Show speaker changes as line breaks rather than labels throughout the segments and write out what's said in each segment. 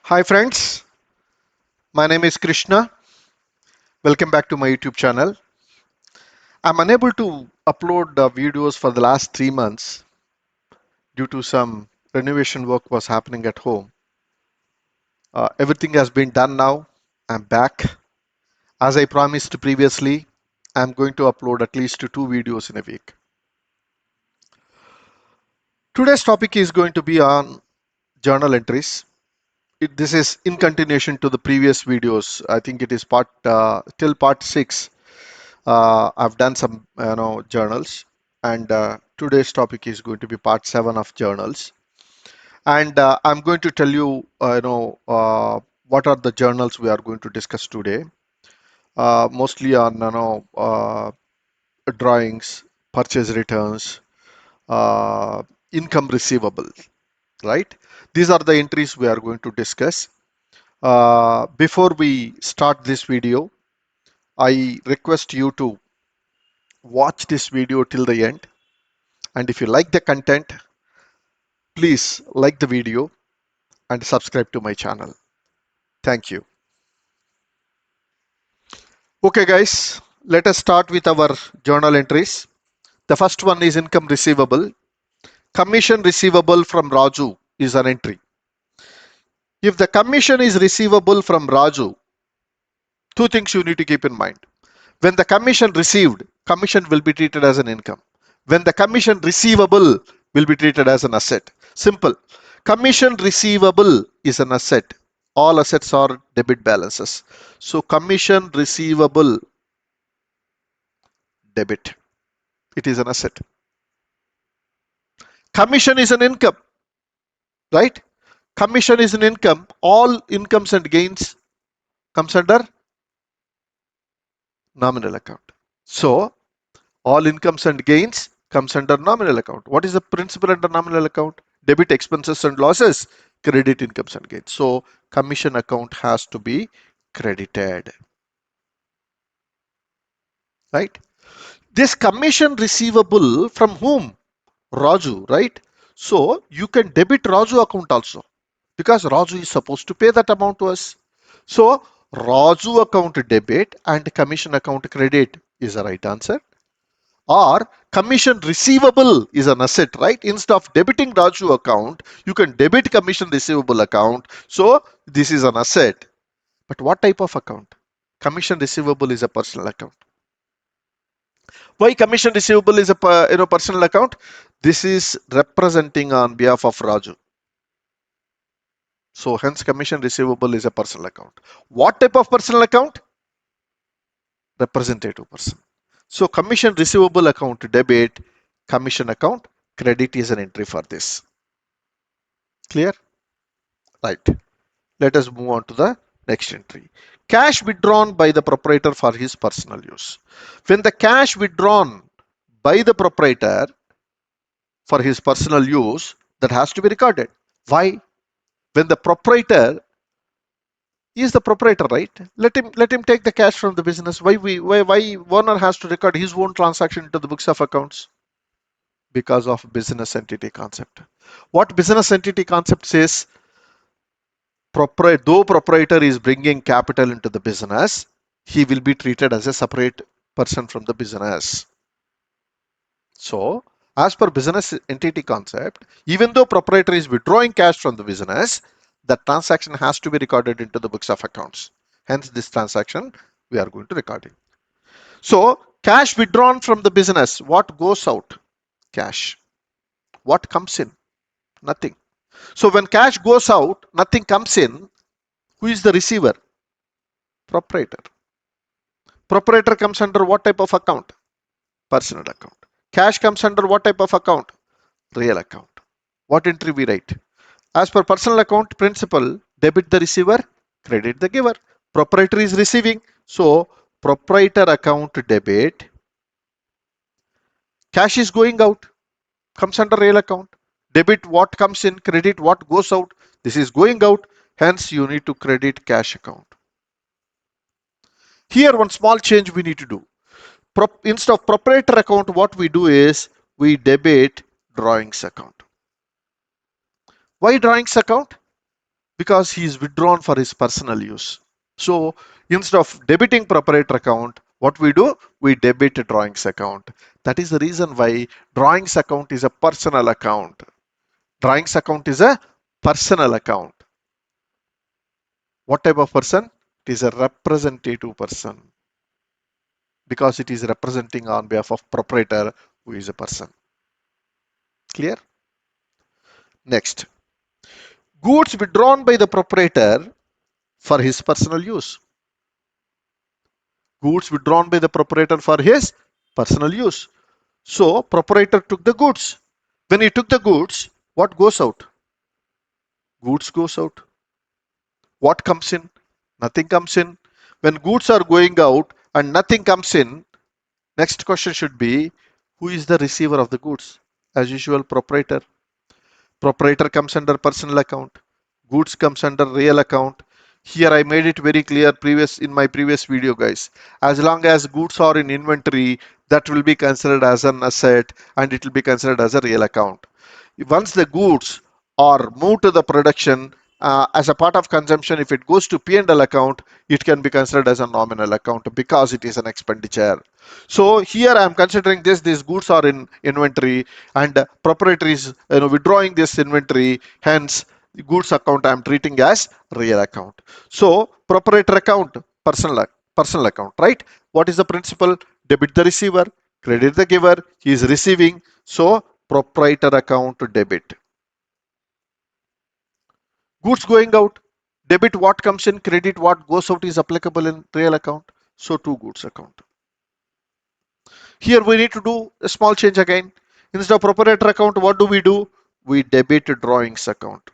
Hi friends, my name is Krishna. Welcome back to my YouTube channel. I'm unable to upload videos for the last 3 months due to some renovation work was happening at home. Everything has been done now. I'm back. As I promised previously, I'm going to upload at least 2 videos in a week. Today's topic is going to be on journal entries. This is in continuation to the previous videos. I think it is till part 6. I've done some journals, and today's topic is going to be part 7 of journals. And I'm going to tell you, what are the journals we are going to discuss today. Mostly on drawings, purchase returns, uh, income receivable, right? These are the entries we are going to discuss. Before we start this video, I request you to watch this video till the end. And if you like the content, please like the video and subscribe to my channel. Thank you. Okay, guys, let us start with our journal entries. The first one is income receivable. Commission receivable from Raju is an entry. If the commission is receivable from Raju, two things you need to keep in mind. When the commission received, commission will be treated as an income. When the commission receivable will be treated as an asset. Simple. Commission receivable is an asset. All assets are debit balances. So commission receivable, debit. It is an asset. Commission is an income, right? Commission is an income. All incomes and gains comes under nominal account. So all incomes and gains comes under nominal account. What is the principle under nominal account? Debit expenses and losses, credit incomes and gains. So commission account has to be credited, right? This commission receivable from whom? Raju, right? So you can debit Raju account also because Raju is supposed to pay that amount to us. So Raju account debit and commission account credit is the right answer. Or commission receivable is an asset, right? Instead of debiting Raju account, you can debit commission receivable account. So this is an asset. But what type of account? Commission receivable is a personal account. Why commission receivable is a personal account? This is representing on behalf of Raju. So hence commission receivable is a personal account. What type of personal account? Representative person. So commission receivable account debit, commission account credit is an entry for this. Clear? Right. Let us move on to the next entry. Cash withdrawn by the proprietor for his personal use. When the cash withdrawn by the proprietor for his personal use, that has to be recorded. Why? When the proprietor is the proprietor, right? Let him take the cash from the business. Why owner has to record his own transaction into the books of accounts? Because of business entity concept. What business entity concept says? Though proprietor is bringing capital into the business, he will be treated as a separate person from the business. So, as per business entity concept, even though proprietor is withdrawing cash from the business, the transaction has to be recorded into the books of accounts. Hence, this transaction we are going to record it. So, cash withdrawn from the business, what goes out? Cash. What comes in? Nothing. So, when cash goes out, nothing comes in. Who is the receiver? Proprietor. Proprietor comes under what type of account? Personal account. Cash comes under what type of account? Real account. What entry we write? As per personal account principle, debit the receiver, credit the giver. Proprietor is receiving, so proprietor account debit. Cash is going out, comes under real account. Debit what comes in, credit what goes out. This is going out, hence you need to credit cash account. Here one small change we need to do. Instead of proprietor account, what we do is we debit drawings account. Why drawings account? because he is withdrawn for his personal use. So instead of debiting proprietor account, what we do? We debit drawings account. That is the reason why drawings account is a personal account. Drawings account is a personal account. What type of person? It is a representative person because it is representing on behalf of proprietor who is a person. Clear? Next, goods withdrawn by the proprietor for his personal use. Goods withdrawn by the proprietor for his personal use. So proprietor took the goods. When he took the goods, what goes out? Goods goes out. What comes in? Nothing comes in. When goods are going out and nothing comes in, next question should be, who is the receiver of the goods? As usual, proprietor. Proprietor comes under personal account. Goods comes under real account. Here I made it very clear in my previous video, guys. As long as goods are in inventory, that will be considered as an asset and it will be considered as a real account. Once the goods are moved to the production as a part of consumption, if it goes to P&L account, it can be considered as a nominal account because it is an expenditure. So here I am considering these goods are in inventory and proprietor is withdrawing this inventory, hence the goods account I am treating as real account. So proprietor account, personal account, right? What is the principle? Debit the receiver, credit the giver, he is receiving, so proprietor account to debit. Goods going out, debit what comes in, credit what goes out is applicable in real account, so to goods account. Here we need to do a small change again. Instead of proprietor account, what do? We debit drawings account.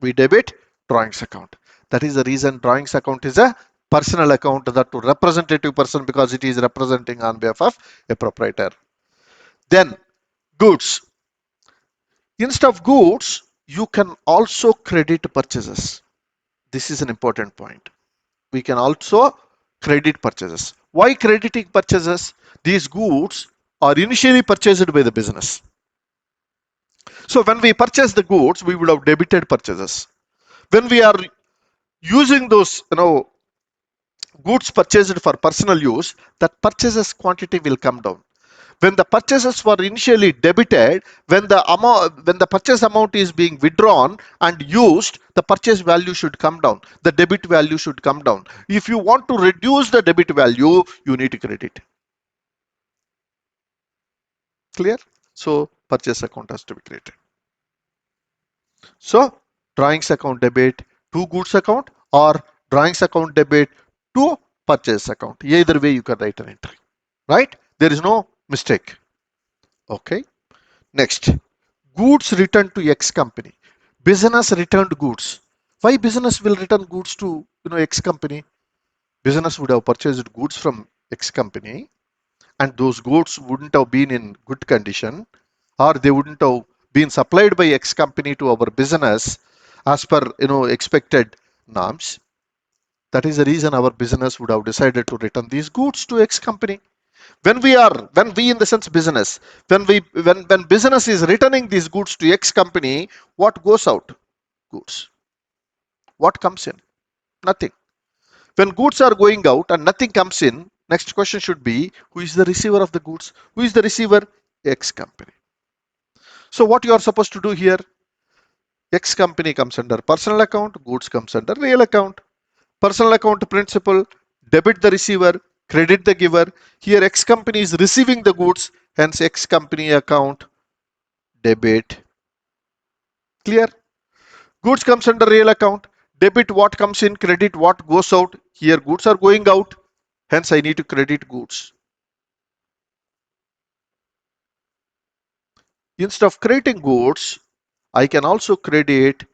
We debit drawings account. That is the reason drawings account is a personal account, that to representative person because it is representing on behalf of a proprietor. Then goods. Instead of goods, you can also credit purchases. This is an important point. We can also credit purchases. Why crediting purchases? These goods are initially purchased by the business. So when we purchase the goods, we would have debited purchases. When we are using those, goods purchased for personal use, that purchases quantity will come down. When the purchases were initially debited, when the purchase amount is being withdrawn and used, the purchase value should come down. The debit value should come down. If you want to reduce the debit value, you need to credit. Clear? So purchase account has to be created. So drawings account debit to goods account or drawings account debit to purchase account. Either way you can write an entry. Right? There is no mistake. Okay. Next, goods returned to X company. Business returned goods. Why business will return goods to X company? Business would have purchased goods from X company and those goods wouldn't have been in good condition or they wouldn't have been supplied by X company to our business as per expected norms. That is the reason our business would have decided to return these goods to X company. When we in the sense business, when business is returning these goods to X company, what goes out? Goods. What comes in? Nothing. When goods are going out and nothing comes in, next question should be, who is the receiver of the goods? Who is the receiver? X company. So what you are supposed to do here? X company comes under personal account, goods comes under real account. Personal account principle, debit the receiver, credit the giver. Here X company is receiving the goods, hence X company account debit. Clear? Goods comes under real account, debit what comes in, credit what goes out. Here goods are going out, hence I need to credit goods. Instead of crediting goods, I can also credit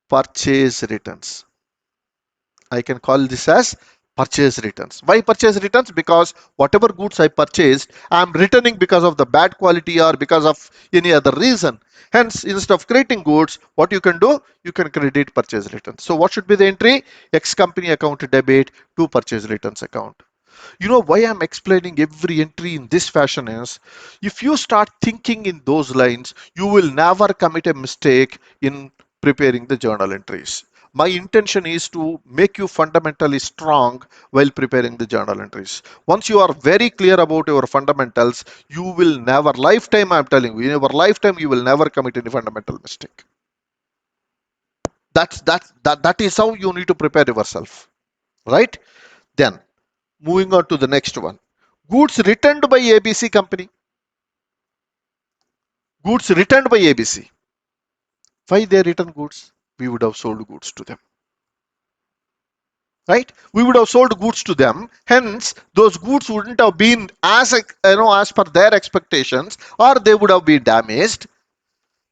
purchase returns. I can call this as purchase returns. Why purchase returns? Because whatever goods I purchased, I am returning because of the bad quality or because of any other reason. Hence, instead of creating goods, what you can do? You can credit purchase returns. So what should be the entry? X company account debit to purchase returns account. You know why I'm explaining every entry in this fashion is, if you start thinking in those lines, you will never commit a mistake in preparing the journal entries. My intention is to make you fundamentally strong while preparing the journal entries. Once you are very clear about your fundamentals, you will never, lifetime, I'm telling you, in your lifetime, you will never commit any fundamental mistake. That is how you need to prepare yourself, right? Then moving on to the next one. Goods returned by ABC company. Goods returned by ABC. Why they return goods? We would have sold goods to them. Right? We would have sold goods to them. Hence, those goods wouldn't have been as per their expectations, or they would have been damaged.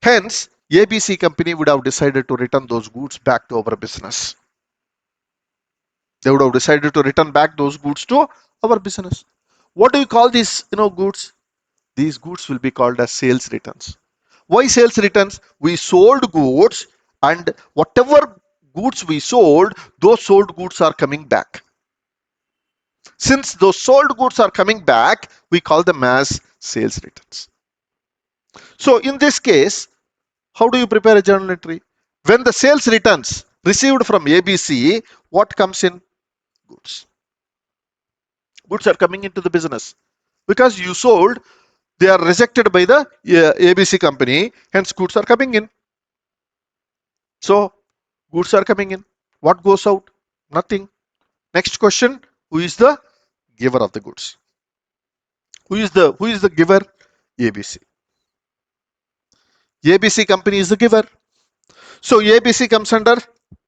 Hence, ABC company would have decided to return those goods back to our business. They would have decided to return back those goods to our business. What do we call these goods? These goods will be called as sales returns. Why sales returns? We sold goods, and whatever goods we sold, those sold goods are coming back. Since those sold goods are coming back, we call them as sales returns. So in this case, how do you prepare a journal entry? When the sales returns received from ABC, what comes in? Goods. Goods are coming into the business. Because you sold, they are rejected by the ABC company, hence goods are coming in. So goods are coming in. What goes out? Nothing. Next question, who is the giver of the goods? Who is the giver? ABC. ABC company is the giver. So ABC comes under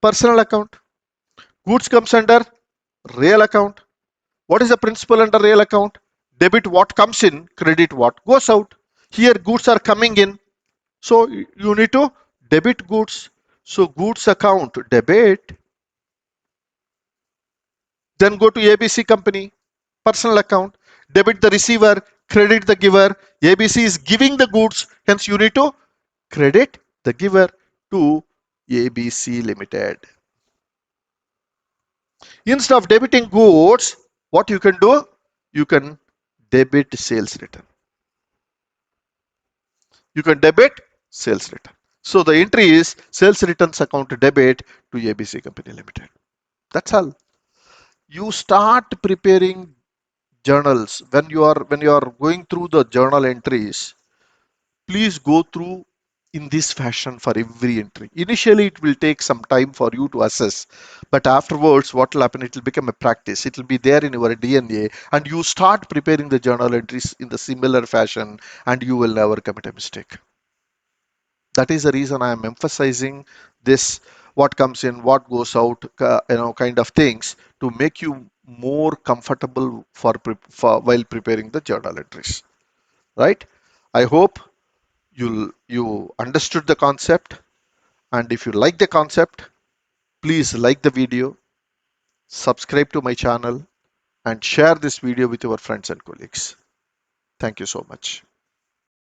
personal account. Goods comes under real account. What is the principle under real account? Debit what comes in, credit what goes out. Here goods are coming in. So you need to debit goods. So goods account debit. Then go to ABC company, personal account, debit the receiver, credit the giver. ABC is giving the goods, hence you need to credit the giver to ABC Limited. Instead of debiting goods, what you can do? You can debit sales return. You can debit sales return. So the entry is sales returns account debit to ABC Company Limited. That's all. You start preparing journals when you are going through the journal entries. Please go through in this fashion for every entry. Initially, it will take some time for you to assess, but afterwards, what will happen? It will become a practice. It will be there in your DNA, and you start preparing the journal entries in the similar fashion, and you will never commit a mistake. That is the reason I am emphasizing this: what comes in, what goes out, kind of things, to make you more comfortable for while preparing the journal entries. Right? I hope you understood the concept, and if you like the concept, please like the video, subscribe to my channel, and share this video with your friends and colleagues. Thank you so much.